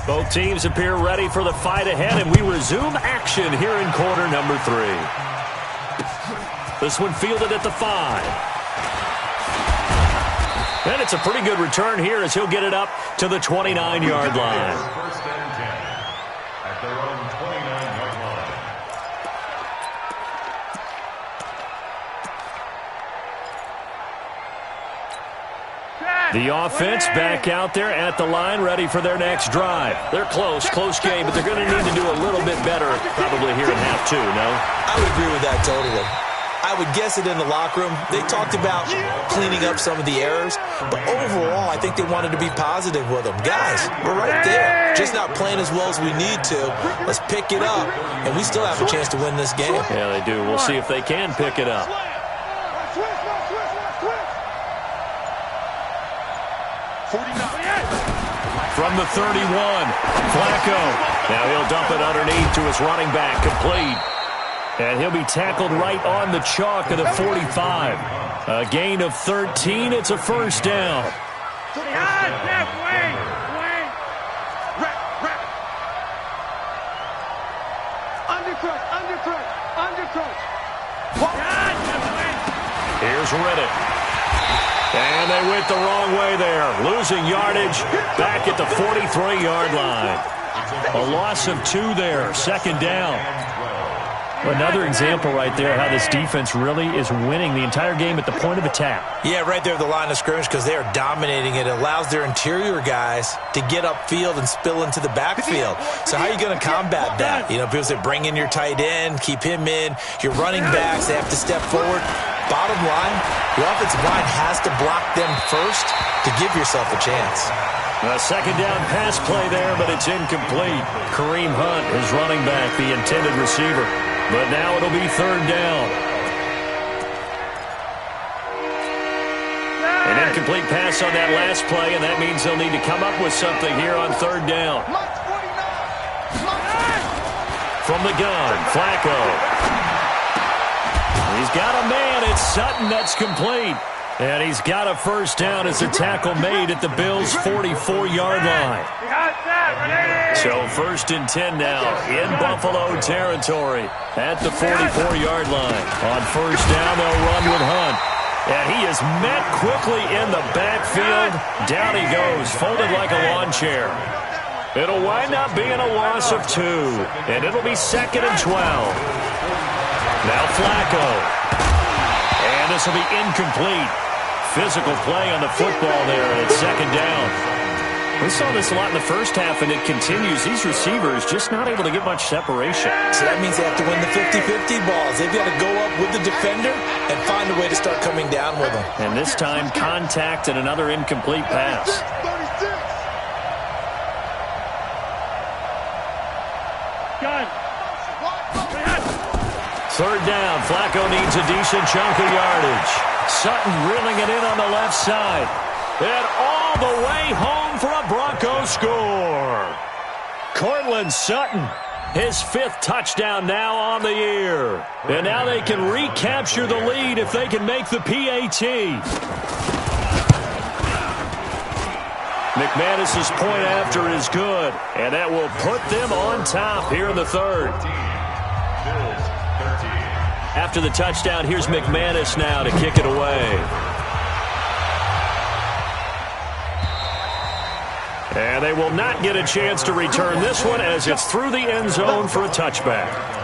Both teams appear ready for the fight ahead, and we resume action here in quarter number 3. This one fielded at the 5. And it's a pretty good return here as he'll get it up to the 29-yard line. First and 10 at their own 29-yard line. The offense back out there at the line, ready for their next drive. They're close game, but they're going to need to do a little bit better probably here in half 2, no? I would agree with that totally. I would guess it in the locker room. They talked about cleaning up some of the errors, but overall, I think they wanted to be positive with them. Guys, we're right there. Just not playing as well as we need to. Let's pick it up, and we still have a chance to win this game. Yeah, they do. We'll see if they can pick it up. From the 31, Flacco. Now he'll dump it underneath to his running back, complete. And he'll be tackled right on the chalk of the 45. A gain of 13. It's a first down. Here's Riddick. And they went the wrong way there. Losing yardage back at the 43-yard line. A loss of 2 there. Second down. Another example right there how this defense really is winning the entire game at the point of attack. Yeah, right there at the line of scrimmage because they are dominating it. It allows their interior guys to get upfield and spill into the backfield. So how are you going to combat that? You know, people say bring in your tight end, keep him in. Your running backs, they have to step forward. Bottom line, your offensive line has to block them first to give yourself a chance. A second down pass play there, but it's incomplete. Kareem Hunt is running back, the intended receiver. But now it'll be third down. An incomplete pass on that last play, and that means they'll need to come up with something here on third down. From the gun, Flacco. He's got a man. It's Sutton that's complete. And he's got a first down as a tackle made at the Bills' 44-yard line. So first and 10 now in Buffalo territory at the 44-yard line. On first down, they'll run with Hunt. And he is met quickly in the backfield. Down he goes, folded like a lawn chair. It'll wind up being a loss of 2. And it'll be second and 12. Now Flacco. And this will be incomplete. Physical play on the football there, and it's second down. We saw this a lot in the first half, and it continues. These receivers just not able to get much separation. So that means they have to win the 50-50 balls. They've got to go up with the defender and find a way to start coming down with them. And this time, contact and another incomplete pass. Third down. Flacco needs a decent chunk of yardage. Sutton reeling it in on the left side. And all the way home for a Broncos score. Courtland Sutton, his 5th touchdown now on the year. And now they can recapture the lead if they can make the PAT. McManus's point after is good. And that will put them on top here in the third. After the touchdown, here's McManus now to kick it away. And they will not get a chance to return this one as it's through the end zone for a touchback.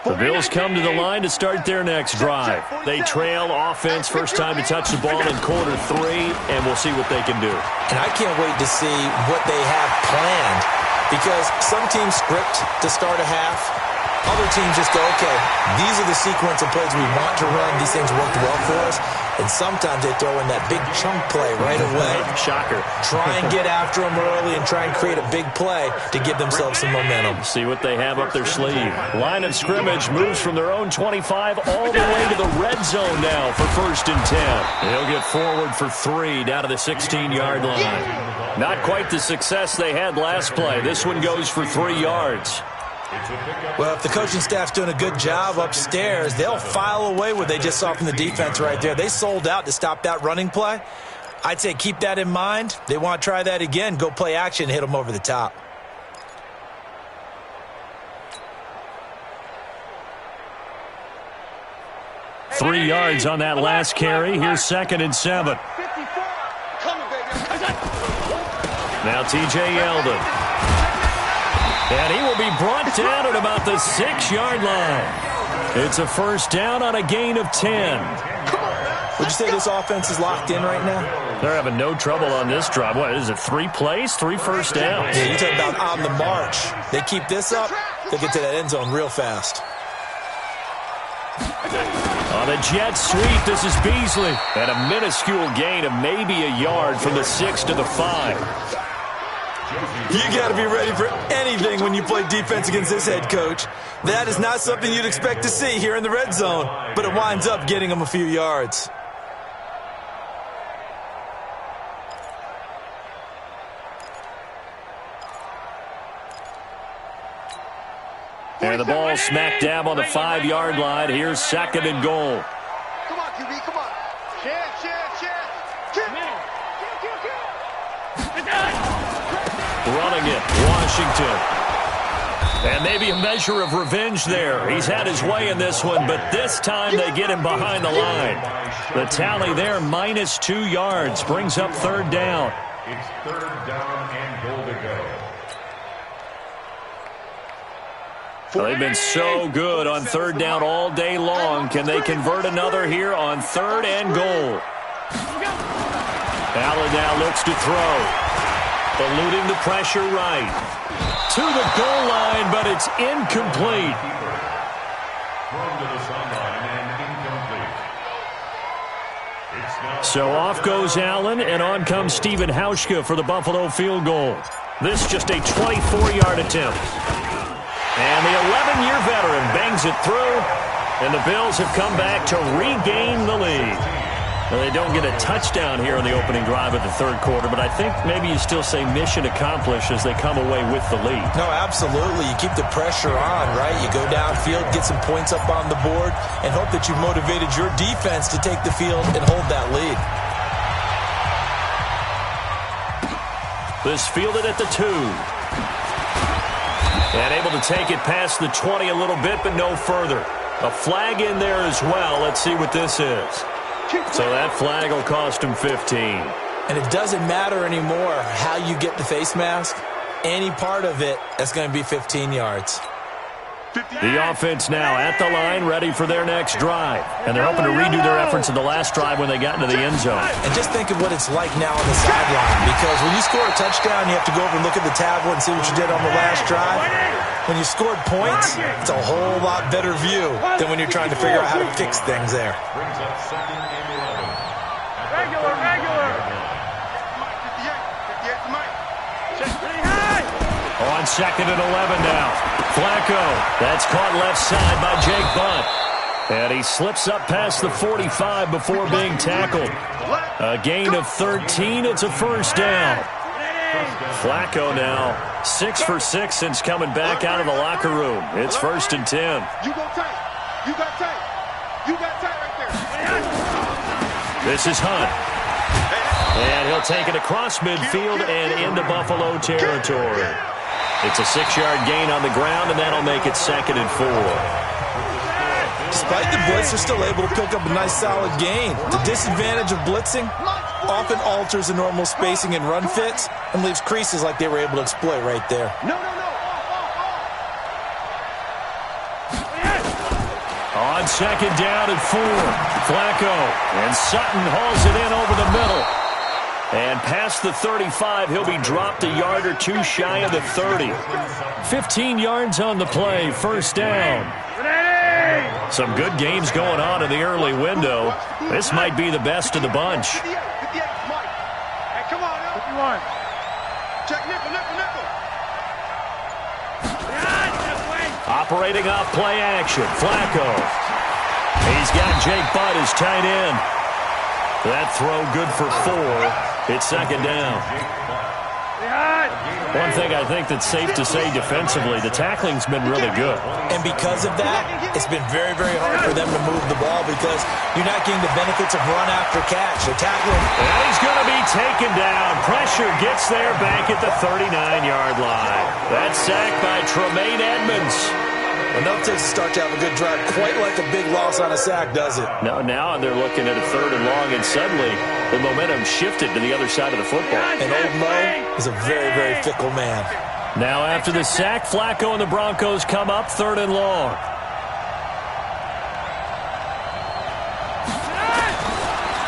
The Bills come to the line to start their next drive. They trail offense first time to touch the ball in quarter 3, and we'll see what they can do. And I can't wait to see what they have planned because some teams script to start a half. Other teams just go, okay, these are the sequence of plays we want to run. These things worked well for us. And sometimes they throw in that big chunk play right away. Shocker. Try and get after them early and try and create a big play to give themselves some momentum. See what they have up their sleeve. Line of scrimmage moves from their own 25 all the way to the red zone now for first and 10. He'll get forward for 3 down to the 16-yard line. Not quite the success they had last play. This one goes for 3 yards. Well, if the coaching staff's doing a good job upstairs, they'll file away what they just saw from the defense right there. They sold out to stop that running play. I'd say keep that in mind. They want to try that again. Go play action, hit them over the top. Three yards on that last carry. Here's 2nd and 7. Now T.J. Yeldon. And he will be brought down at about the 6-yard line. It's a first down on a gain of 10. Would you say this offense is locked in right now? They're having no trouble on this drive. What is it, 3 plays, 3 first downs? Yeah, you talk about on the march. They keep this up, they'll get to that end zone real fast. On the jet sweep, this is Beasley. And a minuscule gain of maybe a yard from the 6 to the 5. You got to be ready for anything when you play defense against this head coach. That is not something you'd expect to see here in the red zone, but it winds up getting them a few yards. And the ball smack dab on the 5-yard line. Here's 2nd and goal. Come on, QB, come on. Running it, Washington. And maybe a measure of revenge there. He's had his way in this one, but this time they get him behind the line. The tally there, minus 2 yards, brings up 3rd down. It's 3rd down and goal to go. Well, they've been so good on 3rd down all day long. Can they convert another here on 3rd and goal? Allen now looks to throw. Eluding the pressure right. To the goal line, but it's incomplete. Thrown to the sideline and incomplete. So off goes Allen, and on comes Stephen Hauschka for the Buffalo field goal. This just a 24-yard attempt. And the 11-year veteran bangs it through, and the Bills have come back to regain the lead. Well, they don't get a touchdown here in the opening drive of the 3rd quarter, but I think maybe you still say mission accomplished as they come away with the lead. No, absolutely. You keep the pressure on, right? You go downfield, get some points up on the board, and hope that you motivated your defense to take the field and hold that lead. This fielded at the 2. And able to take it past the 20 a little bit, but no further. A flag in there as well. Let's see what this is. So that flag will cost him 15. And it doesn't matter anymore how you get the face mask. Any part of it is going to be 15 yards. The offense now at the line, ready for their next drive. And they're hoping to redo their efforts in the last drive when they got into the end zone. And just think of what it's like now on the sideline. Because when you score a touchdown, you have to go over and look at the tablet and see what you did on the last drive. When you scored points, it's a whole lot better view than when you're trying to figure out how to fix things there. Brings up 2nd and 11. Regular. On 2nd and 11 now. Flacco. That's caught left side by Jake Butt. And he slips up past the 45 before being tackled. A gain of 13. It's a first down. Flacco now 6 for 6 since coming back out of the locker room. It's 1st and 10. You go tight. You got tight. You got tight right there. This is Hunt. And he'll take it across midfield and into Buffalo territory. It's a 6-yard gain on the ground, and that'll make it 2nd and 4. Despite the blitz, they're still able to pick up a nice solid gain. The disadvantage of blitzing often alters the normal spacing and run fits and leaves creases like they were able to exploit right there. On 2nd down and 4, Flacco. And Sutton hauls it in over the middle. And past the 35, he'll be dropped a yard or 2 shy of the 30. 15 yards on the play, first down. Some good games going on in the early window. This might be the best of the bunch. Hey, come on, now. Check nickel. Operating off play action, Flacco. He's got Jake Butt as tight end. That throw good for 4. It's 2nd down. One thing I think that's safe to say defensively, the tackling's been really good. And because of that, it's been very, very hard for them to move the ball because you're not getting the benefits of run after catch. They're tackling. And he's going to be taken down. Pressure gets there back at the 39-yard line. That's sacked by Tremaine Edmonds. Enough to start to have a good drive, quite like a big loss on a sack, does it? Now they're looking at a 3rd and long, and suddenly the momentum shifted to the other side of the football. And old Mo is a very, very fickle man. Now after the sack, Flacco and the Broncos come up 3rd and long.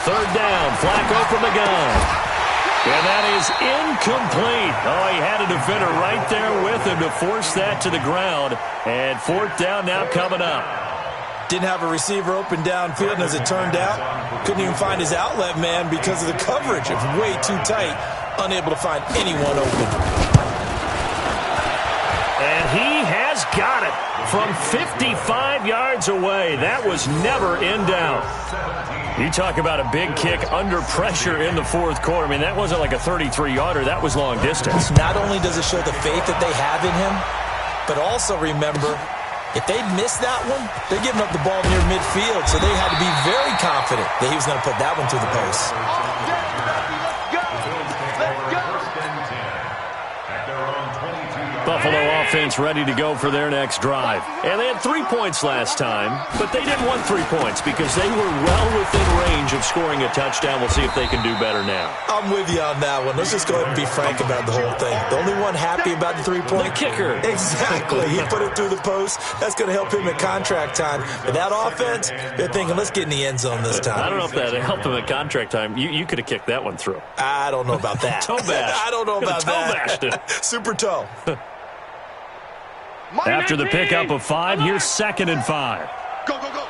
Third down, Flacco from the gun. And that is incomplete. Oh, he had a defender right there with him to force that to the ground. And 4th down now coming up. Didn't have a receiver open downfield, and as it turned out, couldn't even find his outlet man because of the coverage. It was way too tight, unable to find anyone open. And he has got it from 55 yards away. That was never in doubt. You talk about a big kick under pressure in the 4th quarter. I mean, that wasn't like a 33-yarder. That was long distance. Not only does it show the faith that they have in him, but also remember, if they'd missed that one, they're giving up the ball near midfield, so they had to be very confident that he was going to put that one through the post. Buffalo offense ready to go for their next drive. And they had 3 points last time, but they didn't want 3 points because they were well within range of scoring a touchdown. We'll see if they can do better now. I'm with you on that one. Let's just go ahead and be frank about the whole thing. The only one happy about the 3-point? The kicker. Exactly. He put it through the post. That's going to help him at contract time. But that offense, they're thinking, let's get in the end zone this time. I don't know if that helped him at contract time. You could have kicked that one through. I don't know about that. Toe bash. I don't know about toe that. Bashed it. Super toe. After the pickup of 5, here's 2nd and 5. Go, go, go.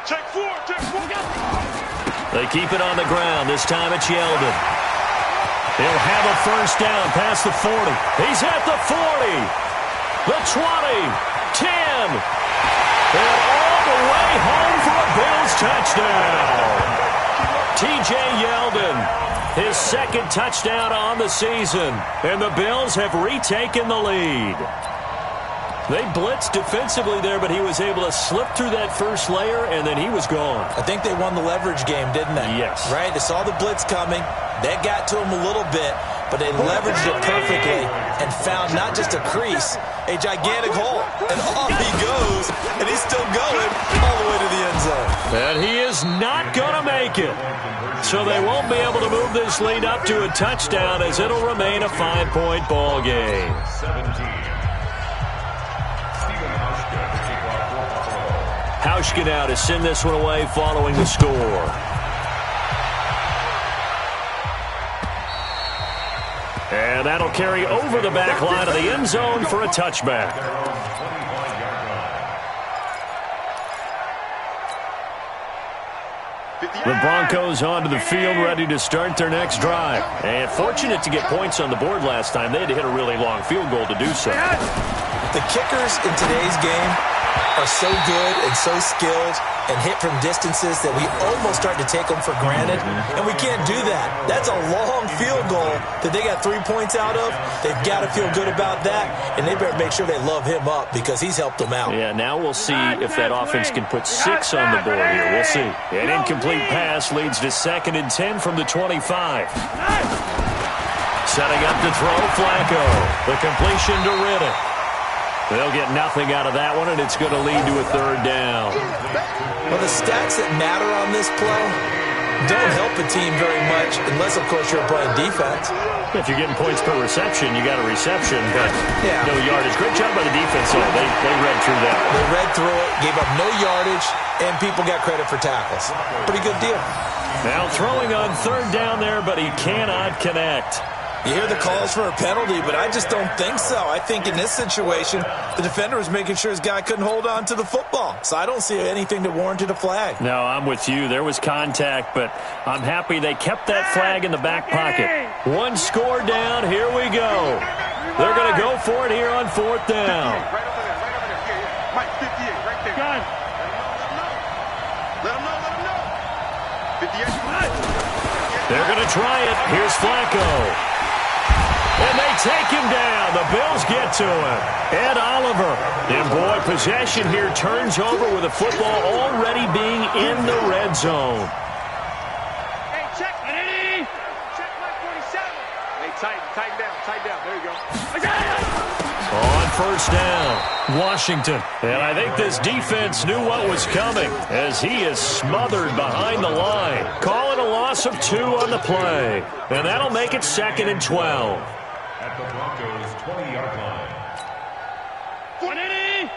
Take 4, take 4. They keep it on the ground. This time it's Yeldon. He'll have a 1st down past the 40. He's at the 40. The 20. 10. And all the way home for a Bills touchdown. T.J. Yeldon, his 2nd touchdown on the season. And the Bills have retaken the lead. They blitzed defensively there, but he was able to slip through that first layer, and then he was gone. I think they won the leverage game, didn't they? Yes. Right? They saw the blitz coming. That got to him a little bit, but they leveraged it perfectly and found not just a crease, a gigantic hole. And off he goes, and he's still going all the way to the end zone. And he is not going to make it. So they won't be able to move this lead up to a touchdown as it'll remain a 5-point ball game. 17. Hauschka now to send this one away following the score. And that'll carry over the back line of the end zone for a touchback. The Broncos onto the field ready to start their next drive. And fortunate to get points on the board last time. They had to hit a really long field goal to do so. The kickers in today's game are so good and so skilled and hit from distances that we almost start to take them for granted, and we can't do that. That's a long field goal that they got 3 points out of. They've got to feel good about that, and they better make sure they love him up because he's helped them out. Yeah, now we'll see if that offense can put 6 on the board here. We'll see. An incomplete pass leads to 2nd and 10 from the 25. Setting up to throw, Flacco. The completion to Riddick. They'll get nothing out of that one, and it's going to lead to a 3rd down. Well, the stats that matter on this play don't help a team very much unless, of course, you're playing defense. If you're getting points per reception, you got a reception, but no yardage. Great job by the defense, though. They read through that. They read through it, gave up no yardage, and people got credit for tackles. Pretty good deal. Now throwing on 3rd down there, but he cannot connect. You hear the calls for a penalty, but I just don't think so. I think in this situation, the defender was making sure his guy couldn't hold on to the football. So I don't see anything that warranted a flag. No, I'm with you. There was contact, but I'm happy they kept that flag in the back pocket. 1 score down. Here we go. They're going to go for it here on 4th down. Right over there. Yeah. Mike, 58, right there. Gun. Let him know. 58. They're going to try it. Here's Flacco. And they take him down. The Bills get to him. Ed Oliver. And, boy, possession here turns over with the football already being in the red zone. Hey, check. Check my 47. Hey, tighten down. There you go. On first down, Washington. And I think this defense knew what was coming as he is smothered behind the line. Call it a loss of 2 on the play. And that'll make it 2nd and 12. At the Broncos' 20-yard line. 47,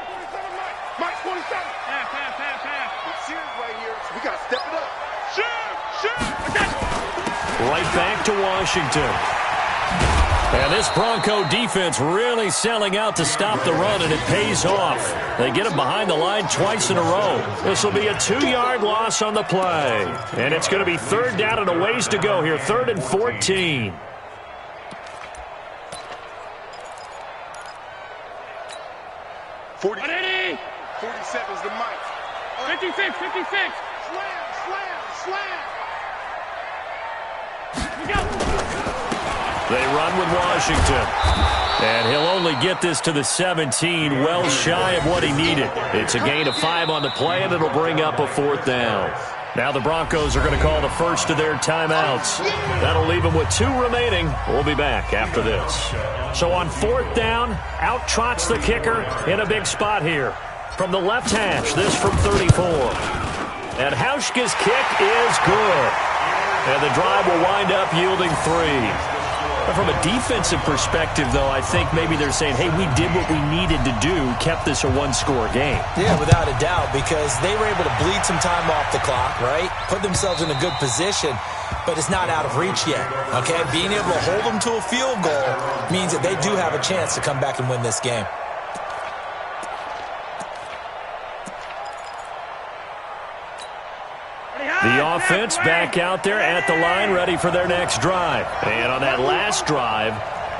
Mike 27. Half. Serious right here. We got to step it up. Shoot. Right back to Washington. And this Bronco defense really selling out to stop the run, and it pays off. They get him behind the line twice in a row. This will be a 2-yard loss on the play. And it's going to be 3rd down and a ways to go here, 3rd and 14. Forty. 47's the mic. 56. Slam. They run with Washington. And he'll only get this to the 17, well shy of what he needed. It's a gain of 5 on the play, and it'll bring up a 4th down. Now the Broncos are going to call the first of their timeouts. That'll leave them with 2 remaining. We'll be back after this. So on 4th down, out trots the kicker in a big spot here. From the left hash, this from 34. And Hauschka's kick is good. And the drive will wind up yielding 3. From a defensive perspective, though, I think maybe they're saying, hey, we did what we needed to do, kept this a 1-score game. Yeah, without a doubt, because they were able to bleed some time off the clock, right? Put themselves in a good position, but it's not out of reach yet, okay? Being able to hold them to a field goal means that they do have a chance to come back and win this game. The offense back out there at the line, ready for their next drive. And on that last drive,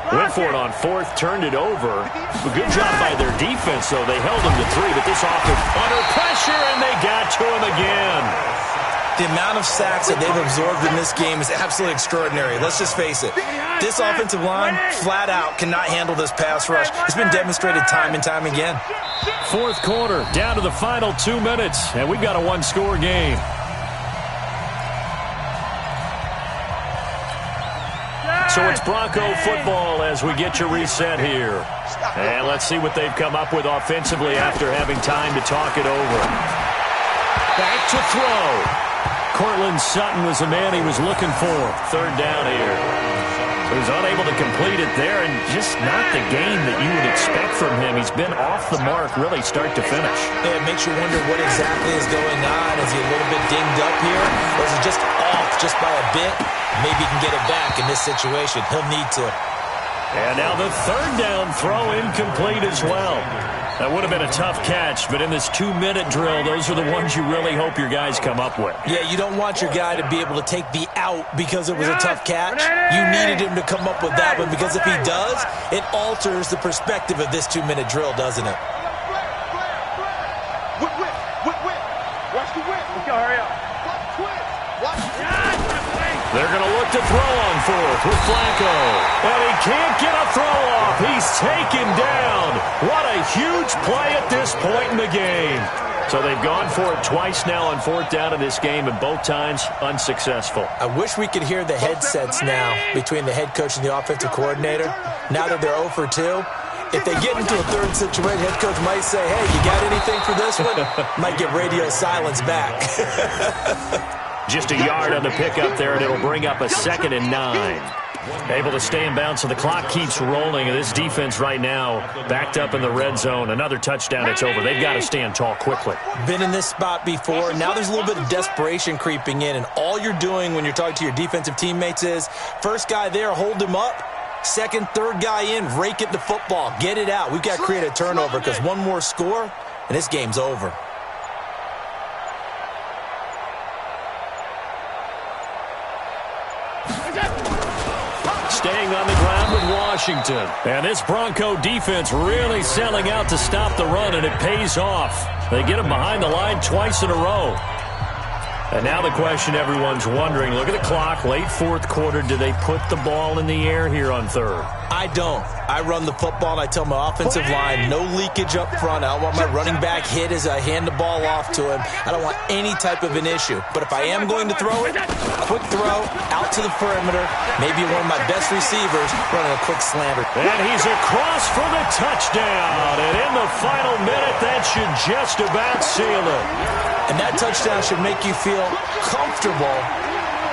went for it on 4th, turned it over. A good job by their defense, though. They held them to 3, but this offense under pressure, and they got to him again. The amount of sacks that they've absorbed in this game is absolutely extraordinary. Let's just face it. This offensive line, flat out, cannot handle this pass rush. It's been demonstrated time and time again. 4th quarter, down to the final 2 minutes, and we've got a 1-score game. So it's Bronco football as we get you reset here. And let's see what they've come up with offensively after having time to talk it over. Back to throw. Cortland Sutton was the man he was looking for. 3rd down here. So he's unable to complete it there, and just not the game that you would expect from him. He's been off the mark really start to finish. Yeah, it makes you wonder what exactly is going on. Is he a little bit dinged up here, or is he just off just by a bit? Maybe he can get it back in this situation. He'll need to. And now the 3rd down throw incomplete as well. That would have been a tough catch, but in this 2-minute drill, those are the ones you really hope your guys come up with. Yeah, you don't want your guy to be able to take the out because it was a tough catch. You needed him to come up with that one, because if he does, it alters the perspective of this 2-minute drill, doesn't it? Whip. Watch the whip. Okay, hurry up. Watch twist. Watch They're going to look to throw on 4th with Flacco. And he can't get a throw off. He's taken down. What a huge play at this point in the game. So they've gone for it twice now on 4th down in this game, and both times unsuccessful. I wish we could hear the headsets now between the head coach and the offensive coordinator. Now that they're 0 for 2, if they get into a 3rd situation, head coach might say, hey, you got anything for this one? Might get radio silence back. Just a yard on the pickup there, and it'll bring up a 2nd and 9. Able to stay in bounds, so the clock keeps rolling, and this defense right now backed up in the red zone. Another touchdown, it's over. They've got to stand tall quickly. Been in this spot before. Now there's a little bit of desperation creeping in, and all you're doing when you're talking to your defensive teammates is, first guy there, hold him up. 2nd, 3rd guy in, rake it to football. Get it out. We've got to create a turnover, because one more score, and this game's over. Staying on the ground with Washington. And this Bronco defense really selling out to stop the run, and it pays off. They get him behind the line twice in a row. And now the question everyone's wondering, look at the clock, late fourth quarter, do they put the ball in the air here on third? I don't. I run the football, and I tell my offensive line, no leakage up front. I don't want my running back hit as I hand the ball off to him. I don't want any type of an issue. But if I am going to throw it, quick throw, out to the perimeter, maybe one of my best receivers running a quick slanter. And he's across for the touchdown. And in the final minute, that should just about seal it. And that touchdown should make you feel comfortable.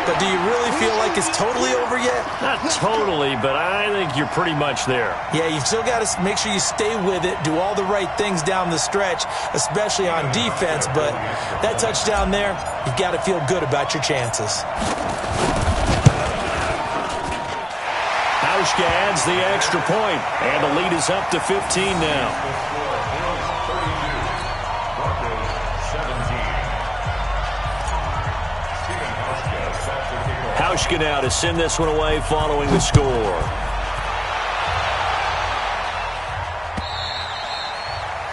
But do you really feel like it's totally over yet? Not totally, but I think you're pretty much there. Yeah, you still got to make sure you stay with it, do all the right things down the stretch, especially on defense. But that touchdown there, you've got to feel good about your chances. Hauschka adds the extra point, and the lead is up to 15 now. Hauschka now to send this one away following the score.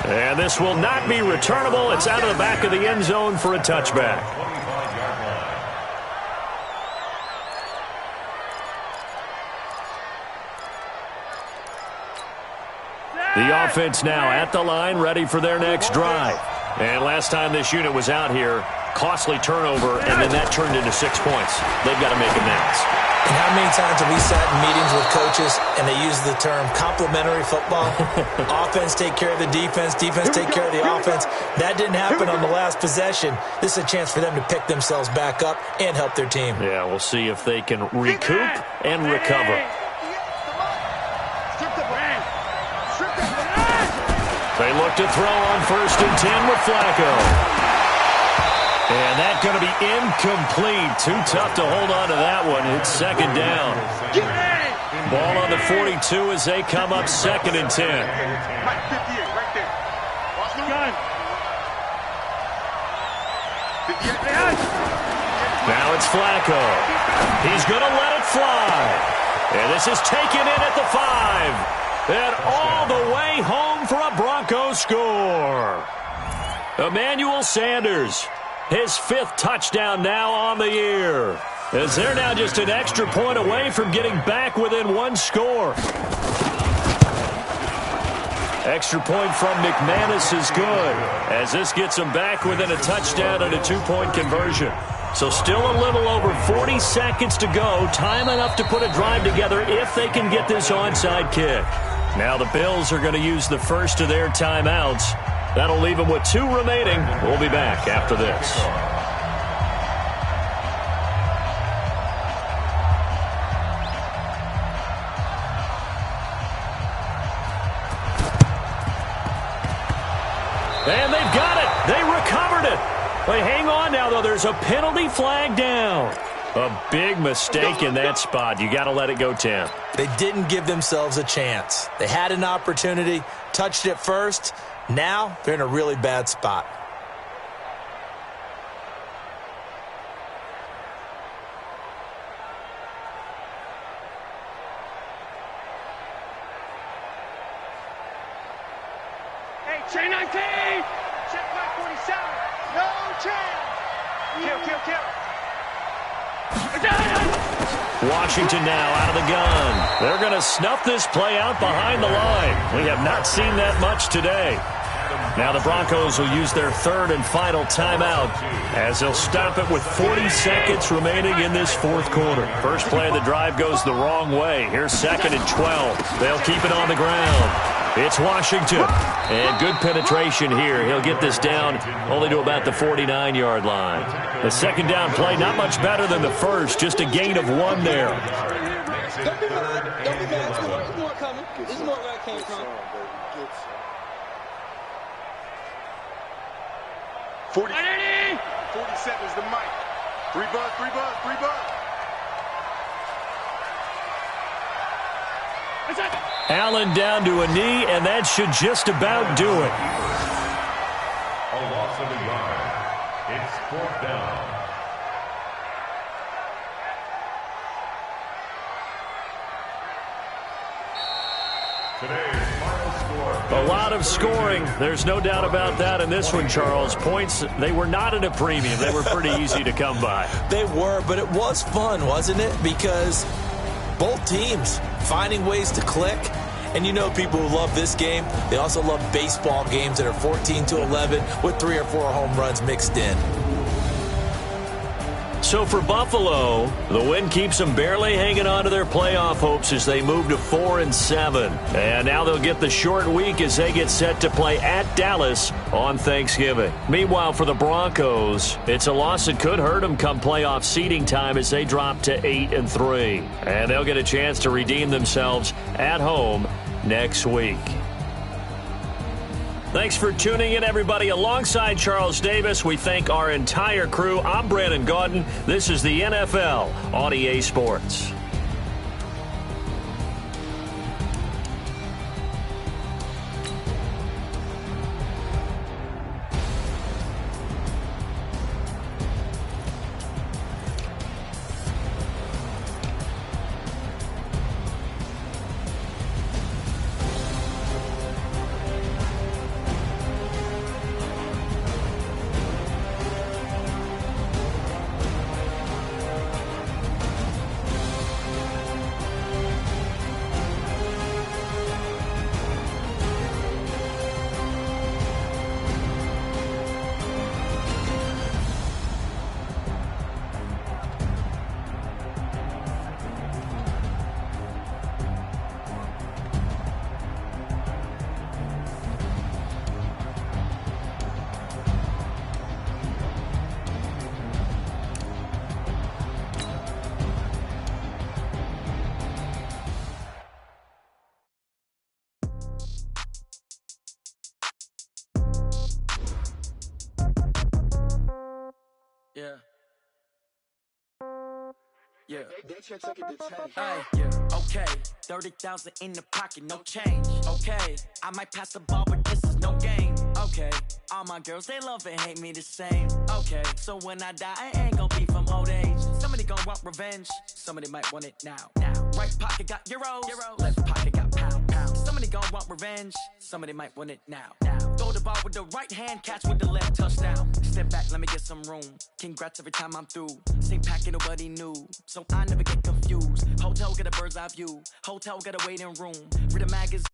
And this will not be returnable. It's out of the back of the end zone for a touchback. The offense now at the line, ready for their next drive. And last time this unit was out here, costly turnover, and then that turned into 6 points. They've got to make amends. And how many times have we sat in meetings with coaches and they use the term complementary football? Offense take care of the defense, defense take care of the offense. That didn't happen on the last possession. This is a chance for them to pick themselves back up and help their team. Yeah, we'll see if they can recoup and recover. They look to throw on 1st and 10 with Flacco. And that's going to be incomplete. Too tough to hold on to that one. It's 2nd down. Ball on the 42 as they come up 2nd and 10. Now it's Flacco. He's going to let it fly. And this is taken in at the 5. And all the way home for a Broncos score. Emmanuel Sanders, his 5th touchdown now on the year. As they're now just an extra point away from getting back within 1 score. Extra point from McManus is good, as this gets them back within a touchdown and a 2-point conversion. So still a little over 40 seconds to go. Time enough to put a drive together if they can get this onside kick. Now the Bills are going to use the first of their timeouts. That'll leave them with 2 remaining. We'll be back after this. And they've got it. They recovered it. But hang on now, though. There's a penalty flag down. A big mistake in that spot. You got to let it go, Tim. They didn't give themselves a chance. They had an opportunity, touched it first. Now they're in a really bad spot. Hey, chain 19! Check my 47. No chance! Kill. Washington now out of the gun. They're going to snuff this play out behind the line. We have not seen that much today. Now the Broncos will use their 3rd and final timeout as they'll stop it with 40 seconds remaining in this 4th quarter. First play of the drive goes the wrong way. Here's 2nd and 12. They'll keep it on the ground. It's Washington. And good penetration here. He'll get this down only to about the 49-yard line. The 2nd down play, not much better than the first. Just a gain of 1 there. Don't be mad. There's more coming. There's more where I came from. 47 is the mic. 3 buzz. Allen down to a knee, and that should just about do it. A loss of a yard. It's 4th down. Today's A lot of scoring. There's no doubt about that in this one, Charles. Points, they were not at a premium. They were pretty easy to come by. They were, but it was fun, wasn't it? Because both teams finding ways to click. And you know people who love this game, they also love baseball games that are 14-11 with 3 or 4 home runs mixed in. So for Buffalo, the win keeps them barely hanging on to their playoff hopes as they move to 4-7. And now they'll get the short week as they get set to play at Dallas on Thanksgiving. Meanwhile, for the Broncos, it's a loss that could hurt them come playoff seeding time as they drop to 8-3. And they'll get a chance to redeem themselves at home next week. Thanks for tuning in, everybody. Alongside Charles Davis, we thank our entire crew. I'm Brandon Gaudin. This is the NFL on EA Sports. Yeah. Yeah. Yeah. Okay. 30,000 in the pocket, no change. Okay. I might pass the ball, but this is no game. Okay. All my girls, they love and hate me the same. Okay. So when I die, I ain't gonna be from old age. Somebody gonna want revenge. Somebody might want it now. Right pocket got euros. Left pocket got pounds. Somebody gonna want revenge. Somebody might want it now. Throw the ball with the right hand, catch with the left, touchdown. Step back, let me get some room. Congrats every time I'm through. Same packet, nobody knew. So I never get confused. Hotel get a bird's eye view. Hotel get a waiting room. Read a magazine.